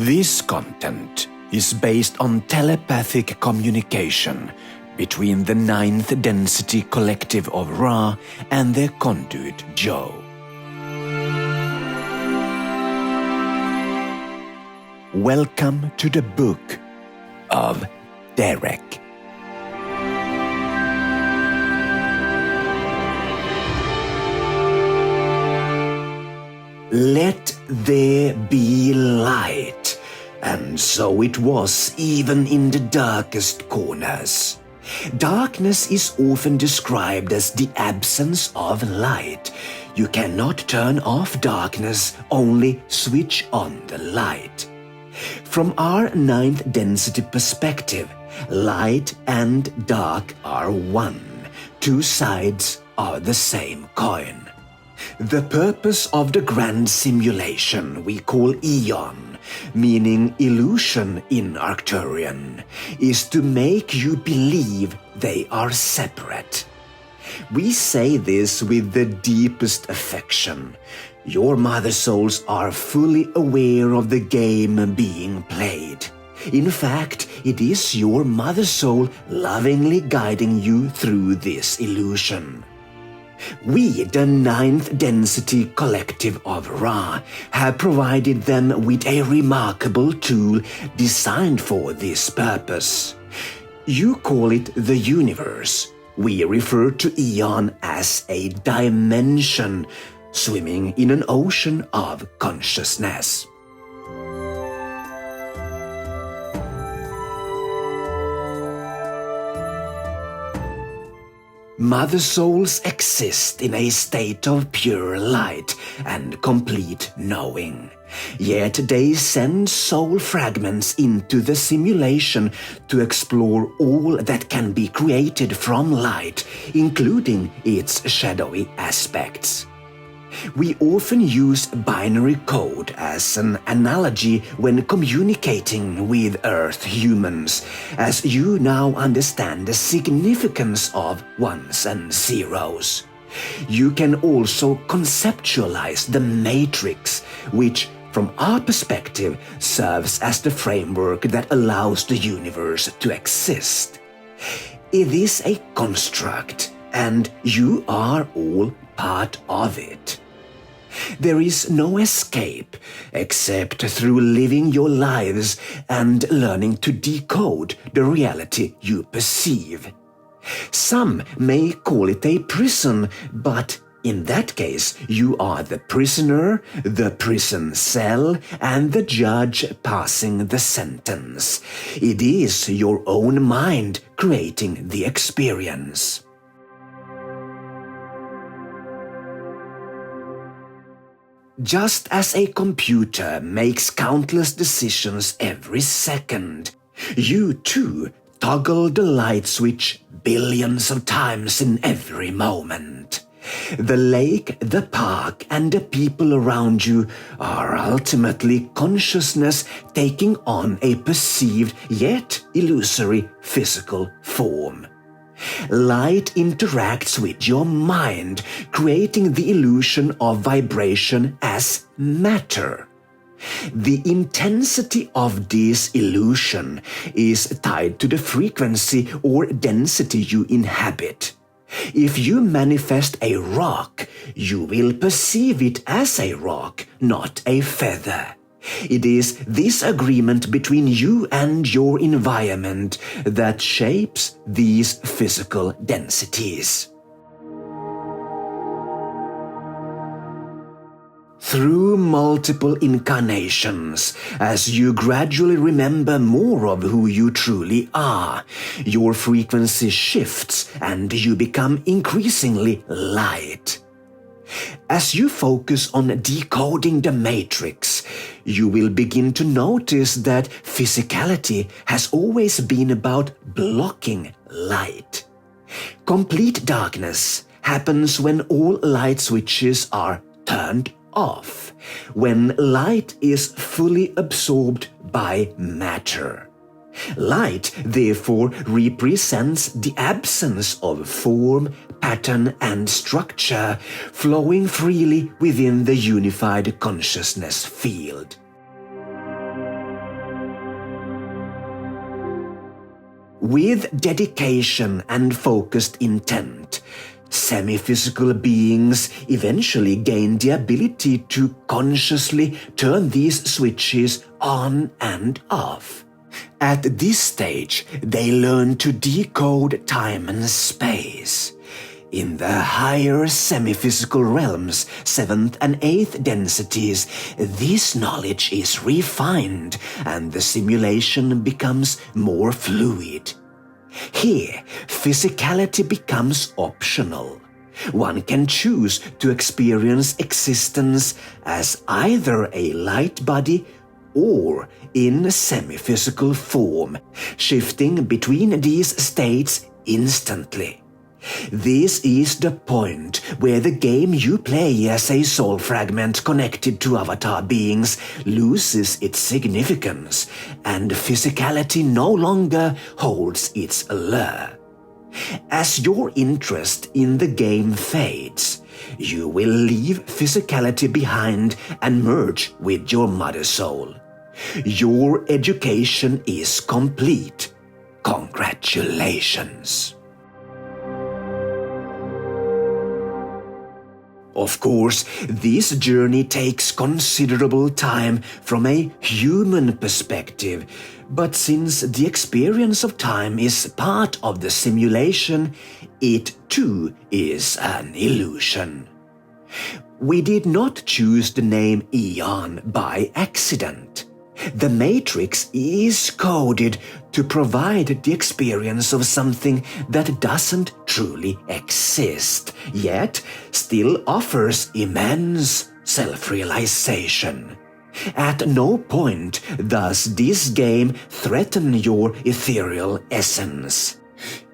This content is based on telepathic communication between the ninth density collective of Ra and their conduit Joe. Welcome to the Book of Derek. Let there be light, and so it was even in the darkest corners. Darkness is often described as the absence of light. You cannot turn off darkness, only switch on the light. From our ninth density perspective, light and dark are one, two sides of the same coin. The purpose of the grand simulation we call Eon, meaning illusion in Arcturian, is to make you believe they are separate. We say this with the deepest affection. Your mother souls are fully aware of the game being played. In fact, it is your mother soul lovingly guiding you through this illusion. We, the ninth density collective of Ra, have provided them with a remarkable tool designed for this purpose. You call it the universe. We refer to Eon as a dimension, swimming in an ocean of consciousness. Mother souls exist in a state of pure light and complete knowing. Yet they send soul fragments into the simulation to explore all that can be created from light, including its shadowy aspects. We often use binary code as an analogy when communicating with Earth humans, as you now understand the significance of ones and zeros. You can also conceptualize the matrix, which, from our perspective, serves as the framework that allows the universe to exist. It is a construct, and you are all part of it. There is no escape except through living your lives and learning to decode the reality you perceive. Some may call it a prison, but in that case you are the prisoner, the prison cell, and the judge passing the sentence. It is your own mind creating the experience. Just as a computer makes countless decisions every second, you too toggle the light switch billions of times in every moment. The lake, the park, and the people around you are ultimately consciousness taking on a perceived yet illusory physical form. Light interacts with your mind, creating the illusion of vibration as matter. The intensity of this illusion is tied to the frequency or density you inhabit. If you manifest a rock, you will perceive it as a rock, not a feather. It is this agreement between you and your environment that shapes these physical densities. Through multiple incarnations, as you gradually remember more of who you truly are, your frequency shifts and you become increasingly light. As you focus on decoding the matrix, you will begin to notice that physicality has always been about blocking light. Complete darkness happens when all light switches are turned off, when light is fully absorbed by matter. Light, therefore, represents the absence of form, pattern, and structure, flowing freely within the unified consciousness field. With dedication and focused intent, semi-physical beings eventually gain the ability to consciously turn these switches on and off. At this stage, they learn to decode time and space. In the higher semi-physical realms, 7th and 8th densities, this knowledge is refined and the simulation becomes more fluid. Here, physicality becomes optional. One can choose to experience existence as either a light body or in semi-physical form, shifting between these states instantly. This is the point where the game you play as a soul fragment connected to avatar beings loses its significance, and physicality no longer holds its allure. As your interest in the game fades, you will leave physicality behind and merge with your mother soul. Your education is complete. Congratulations. Of course, this journey takes considerable time from a human perspective, but since the experience of time is part of the simulation, it too is an illusion. We did not choose the name Eon by accident. The Matrix is coded to provide the experience of something that doesn't truly exist, yet still offers immense self-realization. At no point does this game threaten your ethereal essence.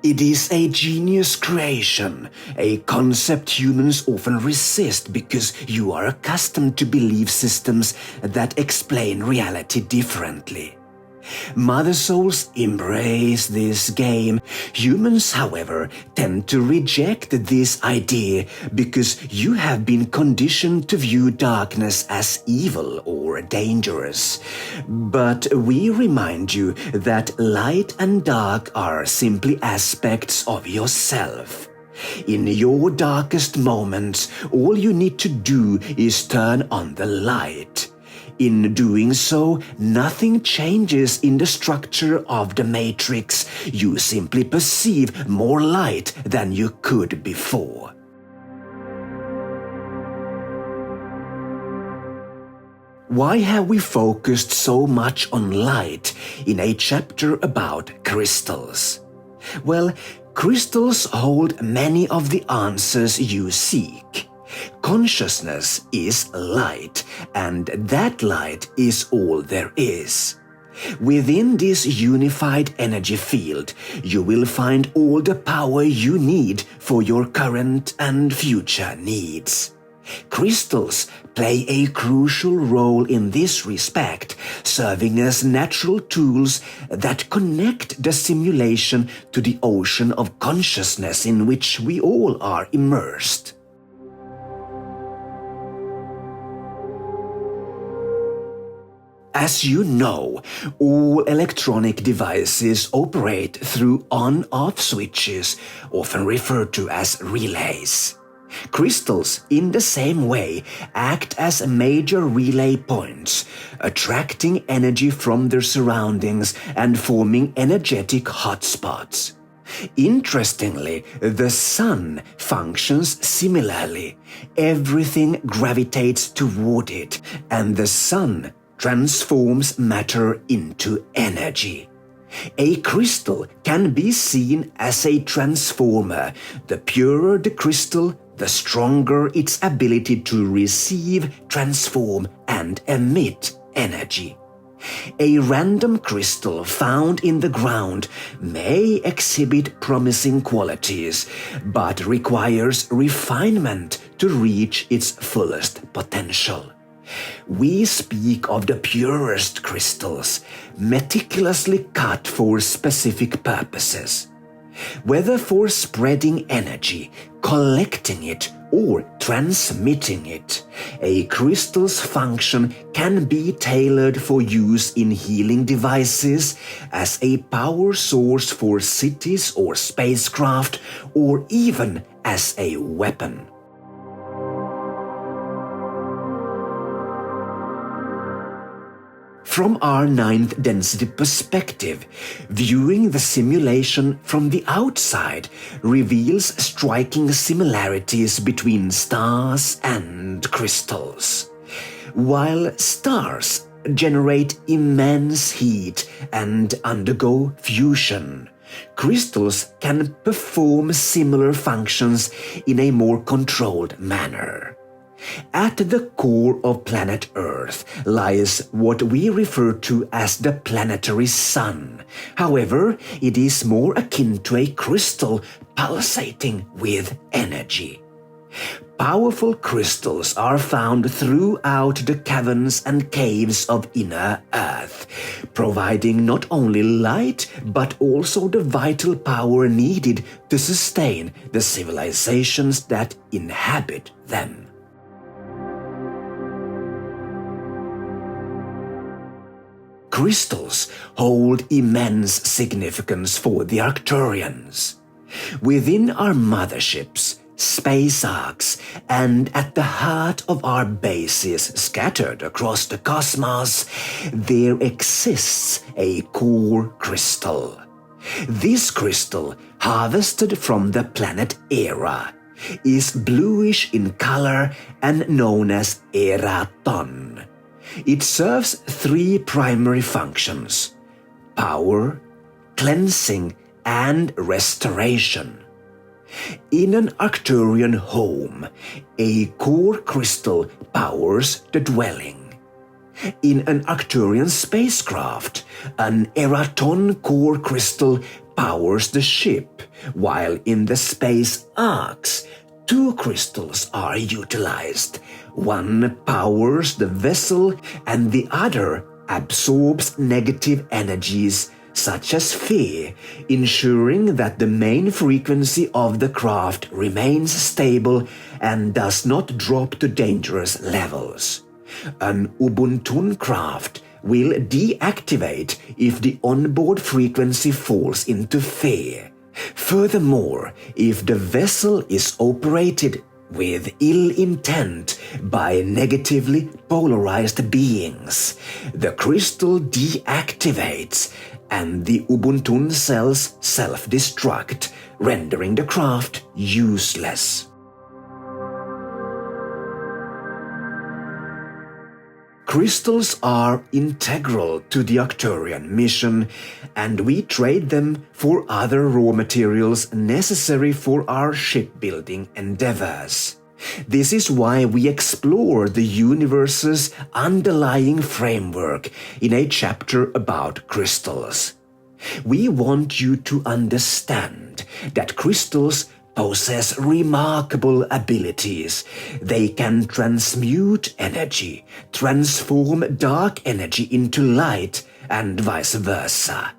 It is a genius creation, a concept humans often resist because you are accustomed to belief systems that explain reality differently. Mother souls embrace this game. Humans, however, tend to reject this idea because you have been conditioned to view darkness as evil or dangerous. But we remind you that light and dark are simply aspects of yourself. In your darkest moments, all you need to do is turn on the light. In doing so, nothing changes in the structure of the matrix. You simply perceive more light than you could before. Why have we focused so much on light in a chapter about crystals? Well, crystals hold many of the answers you seek. Consciousness is light, and that light is all there is. Within this unified energy field, you will find all the power you need for your current and future needs. Crystals play a crucial role in this respect, serving as natural tools that connect the simulation to the ocean of consciousness in which we all are immersed. As you know, all electronic devices operate through on-off switches, often referred to as relays. Crystals, in the same way, act as major relay points, attracting energy from their surroundings and forming energetic hotspots. Interestingly, the sun functions similarly. Everything gravitates toward it, and the sun transforms matter into energy. A crystal can be seen as a transformer. The purer the crystal, the stronger its ability to receive, transform, and emit energy. A random crystal found in the ground may exhibit promising qualities, but requires refinement to reach its fullest potential. We speak of the purest crystals, meticulously cut for specific purposes. Whether for spreading energy, collecting it, or transmitting it. A crystal's function can be tailored for use in healing devices, as a power source for cities or spacecraft, or even as a weapon. From our ninth density perspective, viewing the simulation from the outside reveals striking similarities between stars and crystals. While stars generate immense heat and undergo fusion, crystals can perform similar functions in a more controlled manner. At the core of planet Earth lies what we refer to as the planetary sun. However, it is more akin to a crystal pulsating with energy. Powerful crystals are found throughout the caverns and caves of inner Earth, providing not only light but also the vital power needed to sustain the civilizations that inhabit them. Crystals hold immense significance for the Arcturians. Within our motherships, space arcs, and at the heart of our bases scattered across the cosmos, there exists a core crystal. This crystal, harvested from the planet Era, is bluish in color and known as Eraton. It serves three primary functions: power, cleansing, and restoration. In an Arcturian home, a core crystal powers the dwelling. In an Arcturian spacecraft, an Eraton core crystal powers the ship, while in the space arcs, two crystals are utilized. One powers the vessel and the other absorbs negative energies such as fear, ensuring that the main frequency of the craft remains stable and does not drop to dangerous levels. An Ubuntu craft will deactivate if the onboard frequency falls into fear. Furthermore, if the vessel is operated with ill intent by negatively polarized beings, the crystal deactivates and the Ubuntu cells self-destruct, rendering the craft useless. Crystals are integral to the Arcturian mission, and we trade them for other raw materials necessary for our shipbuilding endeavors. This is why we explore the universe's underlying framework in a chapter about crystals. We want you to understand that crystals possess remarkable abilities. They can transmute energy, transform dark energy into light, and vice versa.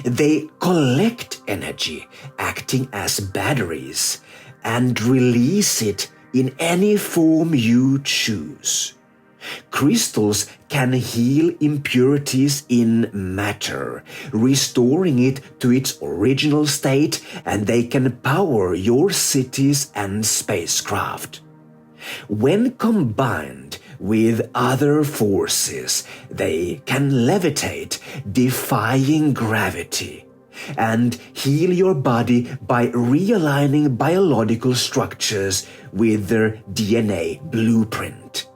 They collect energy, acting as batteries, and release it in any form you choose. Crystals can heal impurities in matter, restoring it to its original state, and they can power your cities and spacecraft. When combined with other forces, they can levitate, defying gravity, and heal your body by realigning biological structures with their DNA blueprint.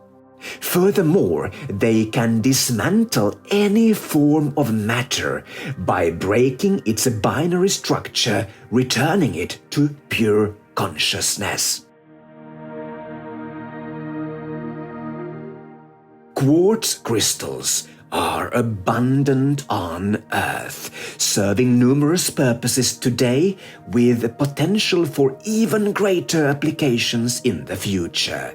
Furthermore, they can dismantle any form of matter by breaking its binary structure, returning it to pure consciousness. Quartz crystals are abundant on Earth, serving numerous purposes today with potential for even greater applications in the future.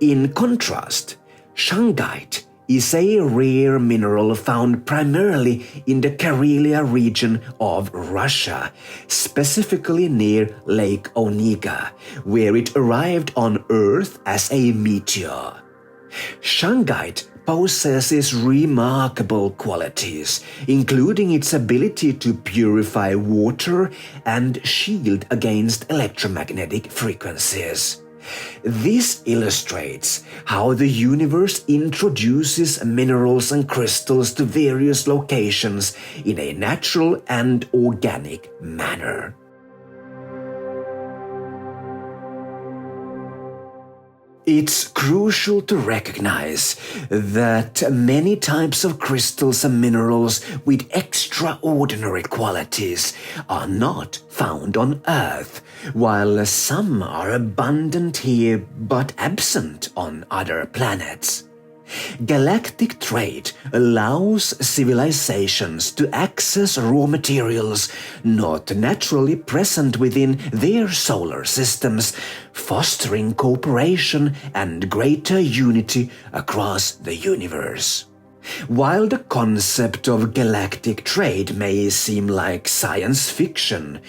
In contrast, shungite is a rare mineral found primarily in the Karelia region of Russia, specifically near Lake Onega, where it arrived on Earth as a meteor. Shungite possesses remarkable qualities, including its ability to purify water and shield against electromagnetic frequencies. This illustrates how the universe introduces minerals and crystals to various locations in a natural and organic manner. It's crucial to recognize that many types of crystals and minerals with extraordinary qualities are not found on Earth, while some are abundant here but absent on other planets. Galactic trade allows civilizations to access raw materials not naturally present within their solar systems, fostering cooperation and greater unity across the universe. While the concept of galactic trade may seem like science fiction,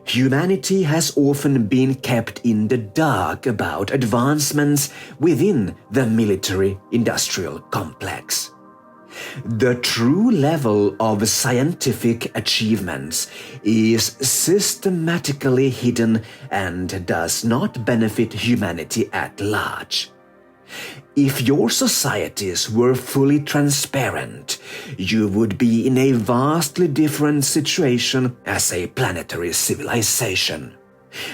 humanity has often been kept in the dark about advancements within the military-industrial complex. The true level of scientific achievements is systematically hidden and does not benefit humanity at large. If your societies were fully transparent, you would be in a vastly different situation as a planetary civilization.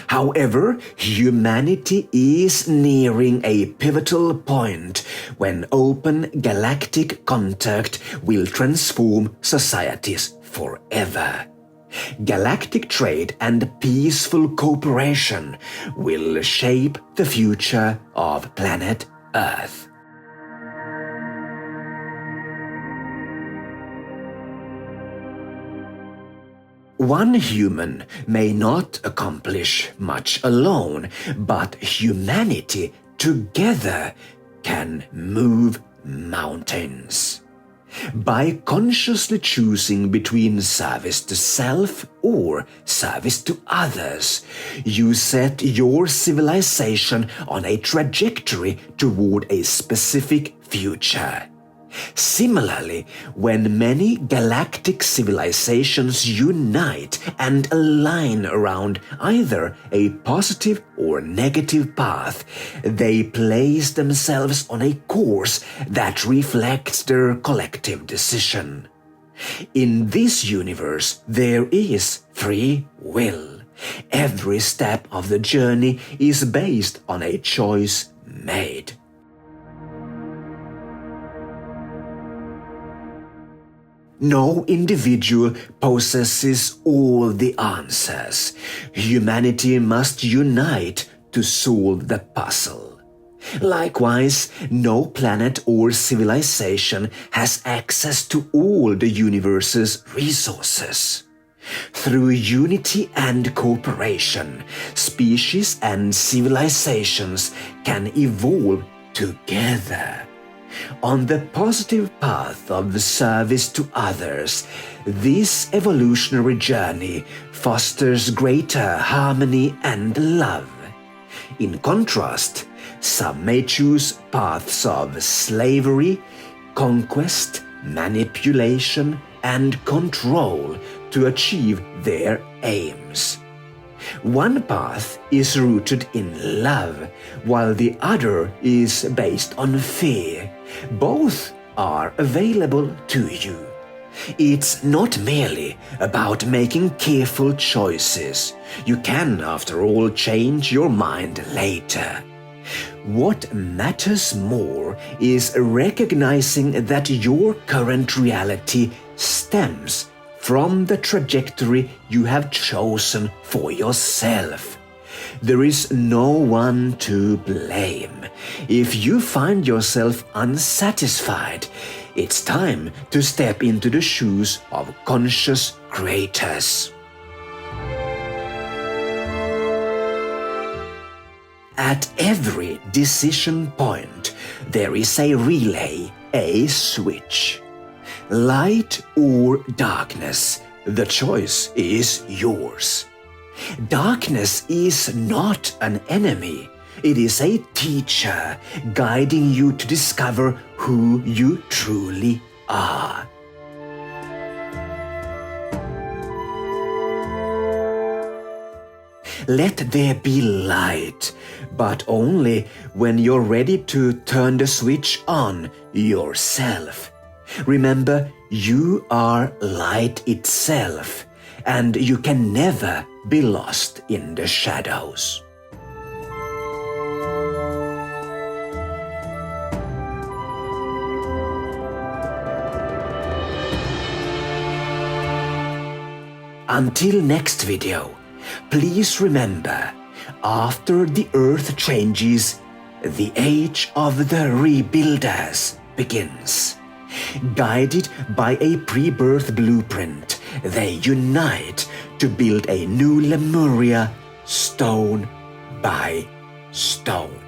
However, humanity is nearing a pivotal point when open galactic contact will transform societies forever. Galactic trade and peaceful cooperation will shape the future of planet Earth. One human may not accomplish much alone, but humanity together can move mountains. By consciously choosing between service to self or service to others, you set your civilization on a trajectory toward a specific future. Similarly, when many galactic civilizations unite and align around either a positive or negative path, they place themselves on a course that reflects their collective decision. In this universe, there is free will. Every step of the journey is based on a choice made. No individual possesses all the answers. Humanity must unite to solve the puzzle. Likewise, no planet or civilization has access to all the universe's resources. Through unity and cooperation, species and civilizations can evolve together. On the positive path of service to others, this evolutionary journey fosters greater harmony and love. In contrast, some may choose paths of slavery, conquest, manipulation, and control to achieve their aims. One path is rooted in love, while the other is based on fear. Both are available to you. It's not merely about making careful choices. You can, after all, change your mind later. What matters more is recognizing that your current reality stems from the trajectory you have chosen for yourself. There is no one to blame. If you find yourself unsatisfied, it's time to step into the shoes of conscious creators. At every decision point, there is a relay a switch. Light or darkness, the choice is yours. Darkness is not an enemy. It is a teacher guiding you to discover who you truly are. Let there be light, but only when you're ready to turn the switch on yourself. Remember, you are light itself, and you can never be lost in the shadows. Until next video, please remember, after the Earth changes, the Age of the Rebuilders begins. Guided by a pre-birth blueprint, they unite to build a new Lemuria, stone by stone.